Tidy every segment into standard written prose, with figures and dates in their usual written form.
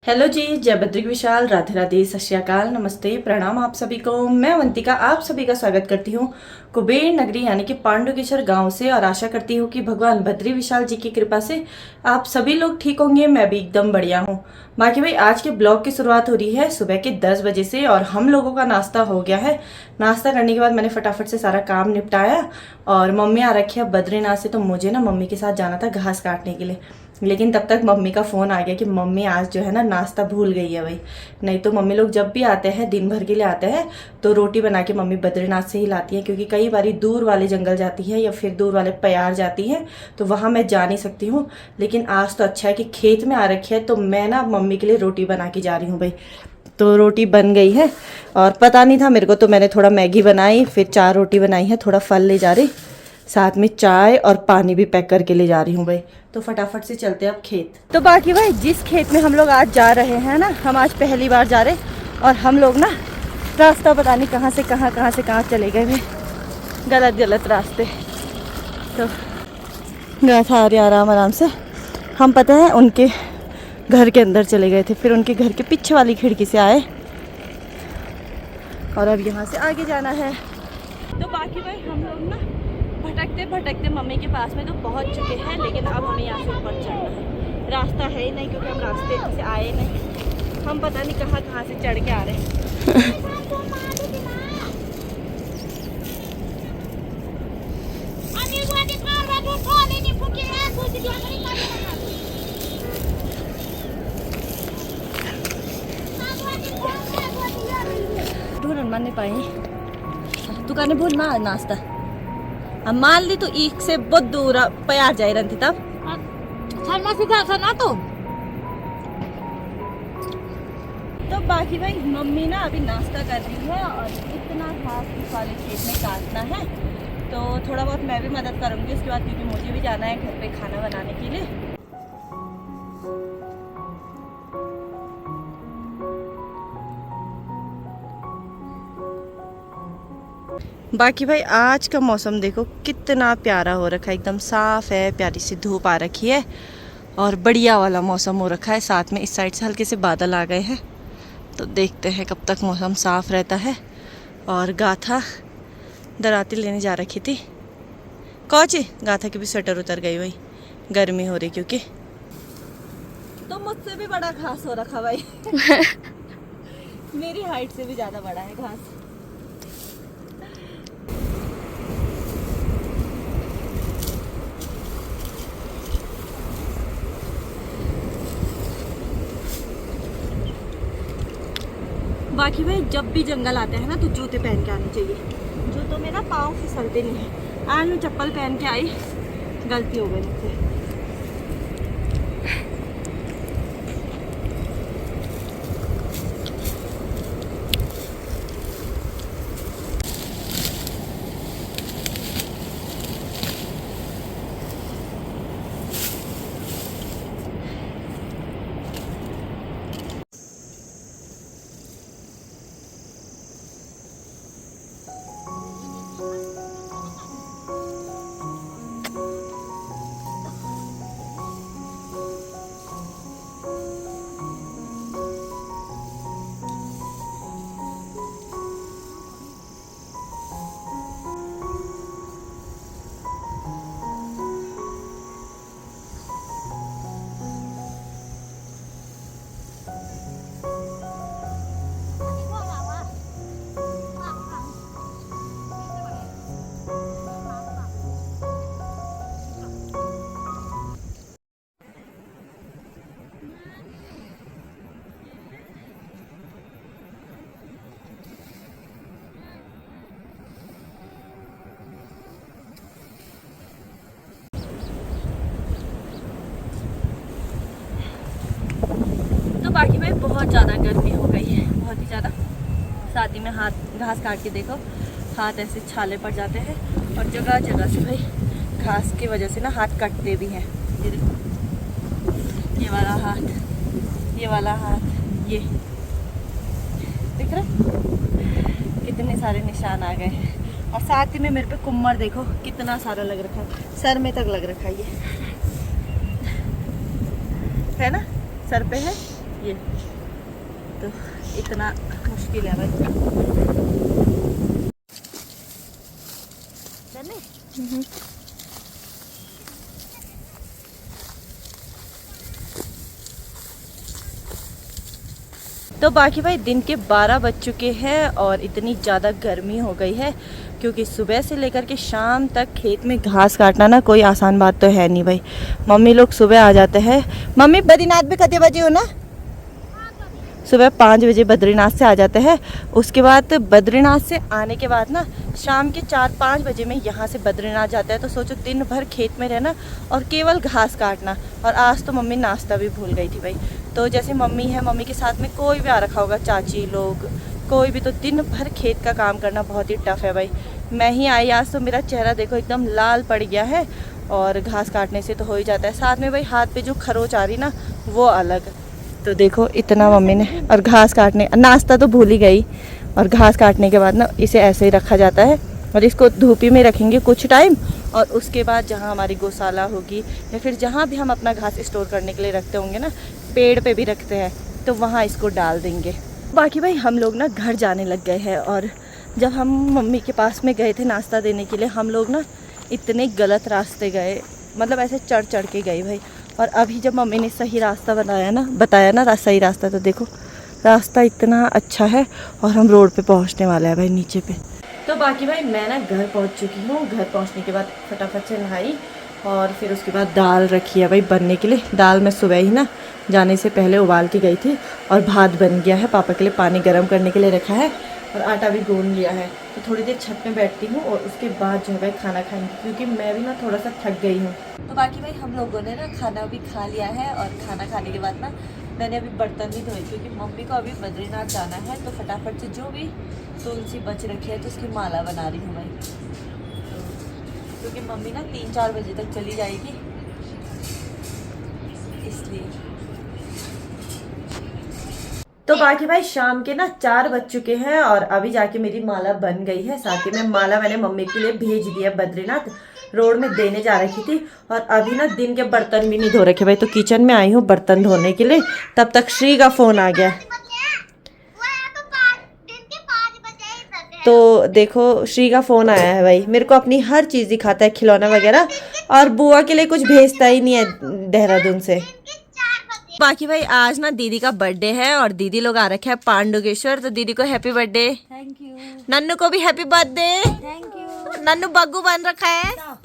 Hello जी, जय बद्रिक विशाल, राधे राधे, सत श्री अकाल, नमस्ते, प्रणाम आप सभी को। मैं अवंतिका आप सभी का स्वागत करती हूँ कुबेर नगरी यानी कि पांडुकेश्वर गांव से, और आशा करती हूँ कि भगवान बद्री विशाल जी की कृपा से आप सभी लोग ठीक होंगे। मैं भी एकदम बढ़िया हूँ। बाकी भाई, आज के ब्लॉग की शुरुआत हो रही है सुबह के 10 बजे से, और हम लोगों का नाश्ता हो गया है। नाश्ता करने के बाद मैंने फटाफट से सारा काम निपटाया, और मम्मी आ रखी है बद्रीनाथ से, तो मुझे ना मम्मी के साथ जाना था घास काटने के लिए। लेकिन तब तक मम्मी का फ़ोन आ गया कि मम्मी आज जो है ना नाश्ता भूल गई है भाई। नहीं तो मम्मी लोग जब भी आते हैं, दिन भर के लिए आते हैं, तो रोटी बना के मम्मी बद्रीनाथ से ही लाती है, क्योंकि कई बारी दूर वाले जंगल जाती है या फिर दूर वाले पयार जाती हैं, तो वहाँ मैं जा नहीं सकती हूँ। लेकिन आज तो अच्छा है कि खेत में आ रखी है, तो मैं ना मम्मी के लिए रोटी बना के जा रही हूँ भाई। तो रोटी बन गई है, और पता नहीं था मेरे को, तो मैंने थोड़ा मैगी बनाई, फिर 4 रोटी बनाई है, थोड़ा फल ले जा रही, साथ में चाय और पानी भी पैक करके ले जा रही हूँ भाई। तो फटाफट से चलते हैं अब खेत। तो बाकी भाई, जिस खेत में हम लोग आज जा रहे हैं ना, हम आज पहली बार जा रहे, और हम लोग ना रास्ता पता नहीं कहाँ से कहाँ चले गए भाई, गलत रास्ते। तो गए था आराम आराम से, हम पता है उनके घर के अंदर चले गए थे, फिर उनके घर के पीछे वाली खिड़की से आए, और अब यहाँ से आगे जाना है। तो बाकी भाई, हम लोग ना भटकते मम्मी के पास में तो पहुंच चुके हैं, लेकिन अब हमें यहाँ से ऊपर चढ़ना है। रास्ता है ही नहीं, क्योंकि हम रास्ते से आए नहीं, हम पता नहीं कहाँ से चढ़ के आ रहे हैं। ढूंढ मान नहीं पाई दुकानें भूल ना नाश्ता अब मान ली, तो एक से बहुत दूर प्यार जाए रही थी तब ना। तो बाकी भाई, मम्मी ना अभी नाश्ता कर रही है, और इतना घास इस वाले खेत में काटना है, तो थोड़ा बहुत मैं भी मदद करूंगी उसके बाद, क्योंकि मुझे भी जाना है घर पे खाना बनाने के लिए। बाकी भाई, आज का मौसम देखो कितना प्यारा हो रखा है, एकदम साफ है, प्यारी सी धूप आ रखी है, और बढ़िया वाला मौसम हो रखा है। साथ में इस साइड से हल्के से बादल आ गए हैं, तो देखते हैं कब तक मौसम साफ रहता है। और गाथा दराती लेने जा रखी थी, कौची गाथा की भी स्वेटर उतर गई भाई, गर्मी हो रही क्योंकि। तो मुझसे भी बड़ा घास हो रखा भाई मेरी हाइट से भी ज़्यादा बड़ा है घास। बाकी भाई, जब भी जंगल आते हैं ना, तो जूते पहन के आने चाहिए। जूतों में ना पाँव फिसलते नहीं है। आज मैं चप्पल पहन के आई, गलती हो गई मुझसे। तो बाकी भाई, बहुत ज़्यादा गर्मी हो गई है, बहुत ही ज़्यादा। शादी में हाथ घास काट के देखो, हाथ ऐसे छाले पड़ जाते हैं, और जगह जगह से भाई घास की वजह से ना हाथ कटते भी हैं। ये देखो, ये वाला हाथ, ये वाला हाथ, ये दिख रहा, कितने सारे निशान आ गए हैं। और साथ ही में मेरे पे कुम्मर देखो कितना सारा लग रखा है, सर में तक लग रखा है, ये है ना, सर पे है, ये तो इतना मुश्किल है भाई। तो बाकी भाई दिन के 12 बज चुके हैं और इतनी ज़्यादा गर्मी हो गई है क्योंकि सुबह से लेकर के शाम तक खेत में घास काटना ना कोई आसान बात तो है नहीं भाई। मम्मी लोग सुबह आ जाते हैं। मम्मी बद्रीनाथ भी कितने बजे हो ना? सुबह 5 बजे बद्रीनाथ से आ जाते हैं। उसके बाद बद्रीनाथ से आने के बाद ना शाम के 4-5 बजे में यहाँ से बद्रीनाथ जाता है। तो सोचो दिन भर खेत में रहना और केवल घास काटना। और आज तो मम्मी नाश्ता भी भूल गई थी भाई। तो जैसे मम्मी है, मम्मी के साथ में कोई भी आ रखा होगा, चाची लोग कोई भी, तो दिन भर खेत का काम करना बहुत ही टफ है भाई। मैं ही आई आज तो मेरा चेहरा देखो एकदम लाल पड़ गया है। और घास काटने से तो हो ही जाता है, साथ में भाई हाथ पे जो खरोच आ रही ना वो अलग। तो देखो इतना मम्मी ने, और घास काटने, नाश्ता तो भूल ही गई। और घास काटने के बाद ना इसे ऐसे ही रखा जाता है और इसको धूपी में रखेंगे कुछ टाइम। और उसके बाद जहाँ हमारी गौशाला होगी या फिर जहाँ भी हम अपना घास स्टोर करने के लिए रखते होंगे ना, पेड़ पे भी रखते हैं, तो वहाँ इसको डाल देंगे। बाकी भाई हम लोग ना घर जाने लग गए हैं। और जब हम मम्मी के पास में गए थे नाश्ता देने के लिए, हम लोग ना इतने गलत रास्ते गए, मतलब ऐसे चढ़ चढ़ के गए भाई। और अभी जब मम्मी ने सही रास्ता बताया ना सही रास्ता, तो देखो रास्ता इतना अच्छा है और हम रोड पे पहुंचने वाले हैं भाई, नीचे पे। तो बाकी भाई मैं ना घर पहुंच चुकी हूँ। घर पहुंचने के बाद फटाफट से नहाई और फिर उसके बाद दाल रखी है भाई बनने के लिए। दाल मैं सुबह ही ना जाने से पहले उबाल के गई थी और भात बन गया है। पापा के लिए पानी गर्म करने के लिए रखा है और आटा भी गूंद लिया है। तो थोड़ी देर छत में बैठती हूँ और उसके बाद जो है भाई खाना खाएंगे, क्योंकि मैं भी ना थोड़ा सा थक गई हूँ। तो बाकी भाई हम लोगों ने ना खाना भी खा लिया है और खाना खाने के बाद ना मैंने अभी बर्तन भी धोए, क्योंकि मम्मी को अभी बद्रीनाथ जाना है। तो फटाफट से जो भी तुलसी बच रखी है तो उसकी माला बना रही हूँ भाई। क्योंकि मम्मी ना 3-4 बजे तक चली जाएगी, इसलिए। तो बाकी भाई शाम के ना 4 बज चुके हैं और अभी जाके मेरी माला बन गई है। साथ ही में माला मैंने मम्मी के लिए भेज दिया बद्रीनाथ, रोड में देने जा रखी थी। और अभी ना दिन के बर्तन भी नहीं धो रखे भाई, तो किचन में आई हूँ बर्तन धोने के लिए। तब तक श्री का फोन आ गया। तो देखो श्री का फोन आया है भाई, मेरे को अपनी हर चीज दिखाता है, खिलौना वगैरह, और बुआ के लिए कुछ भेजता ही नहीं है देहरादून से। बाकी भाई आज ना दीदी का बर्थडे है और दीदी लोग आ रखे हैं पांडुकेश्वर। तो दीदी को happy birthday. Thank you. Nannu को भी happy birthday. Thank you. Nannu बग्गू बन रखा है।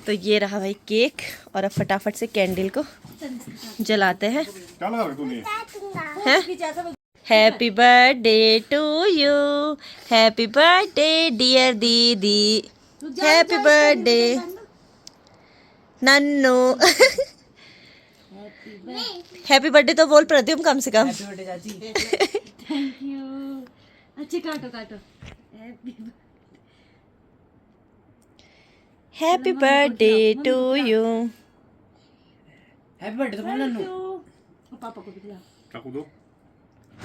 तो ये रहा भाई केक और अब फटाफट से कैंडल को जलाते हैं। Happy birthday to you, happy birthday dear दीदी, happy birthday Nannu. Happy birthday तो बोल प्रद्युम कम से कम। Thank you. अच्छे काटो काटो। Happy birthday to you. Happy birthday तो बोल नन्नू। पापा को भी खिला। काकू दो,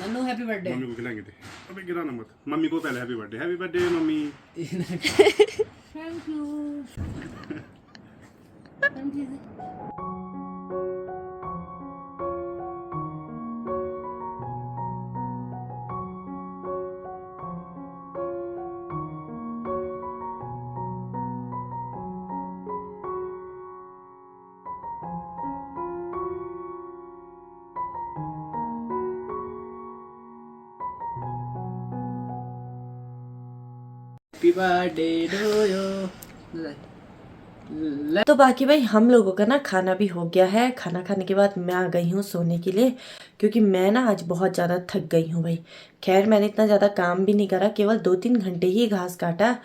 नन्नू हैप्पी बर्थडे। मम्मी को खिलाएंगे थे। अबे गिराना मत, मम्मी को पहले happy birthday mummy. Thank you. Happy birthday to you. तो बाकी भाई हम लोगों का ना खाना भी हो गया है। खाना खाने के बाद मैं आ गई हूँ सोने के लिए, क्योंकि मैं ना आज बहुत ज़्यादा थक गई हूँ भाई। खैर मैंने इतना ज़्यादा काम भी नहीं करा, केवल 2-3 घंटे ही घास काटा।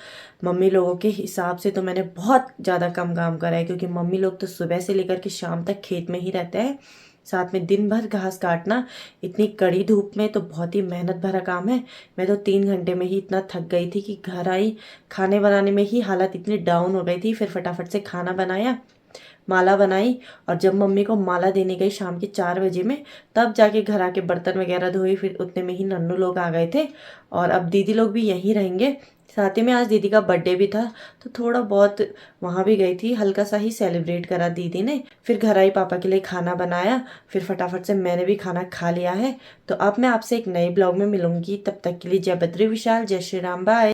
मम्मी लोगों के हिसाब से तो मैंने बहुत ज़्यादा कम काम करा है, क्योंकि मम्मी लोग तो सुबह से लेकर के शाम तक खेत में ही रहते हैं। साथ में दिन भर घास काटना इतनी कड़ी धूप में तो बहुत ही मेहनत भरा काम है। मैं तो 3 घंटे में ही इतना थक गई थी कि घर आई, खाने बनाने में ही हालत इतनी डाउन हो गई थी। फिर फटाफट से खाना बनाया, माला बनाई, और जब मम्मी को माला देने गई शाम के 4 बजे में, तब जाके घर आके बर्तन वगैरह धोई। फिर उतने में ही नन्नू लोग आ गए थे और अब दीदी लोग भी यहीं रहेंगे। साथ ही में आज दीदी का बर्थडे भी था, तो थोड़ा बहुत वहाँ भी गई थी, हल्का सा ही सेलिब्रेट करा दीदी ने। फिर घर आई, पापा के लिए खाना बनाया, फिर फटाफट से मैंने भी खाना खा लिया है। तो अब मैं आपसे एक नए ब्लॉग में मिलूंगी, तब तक के लिए जय बद्री विशाल, जय श्री राम, बाय।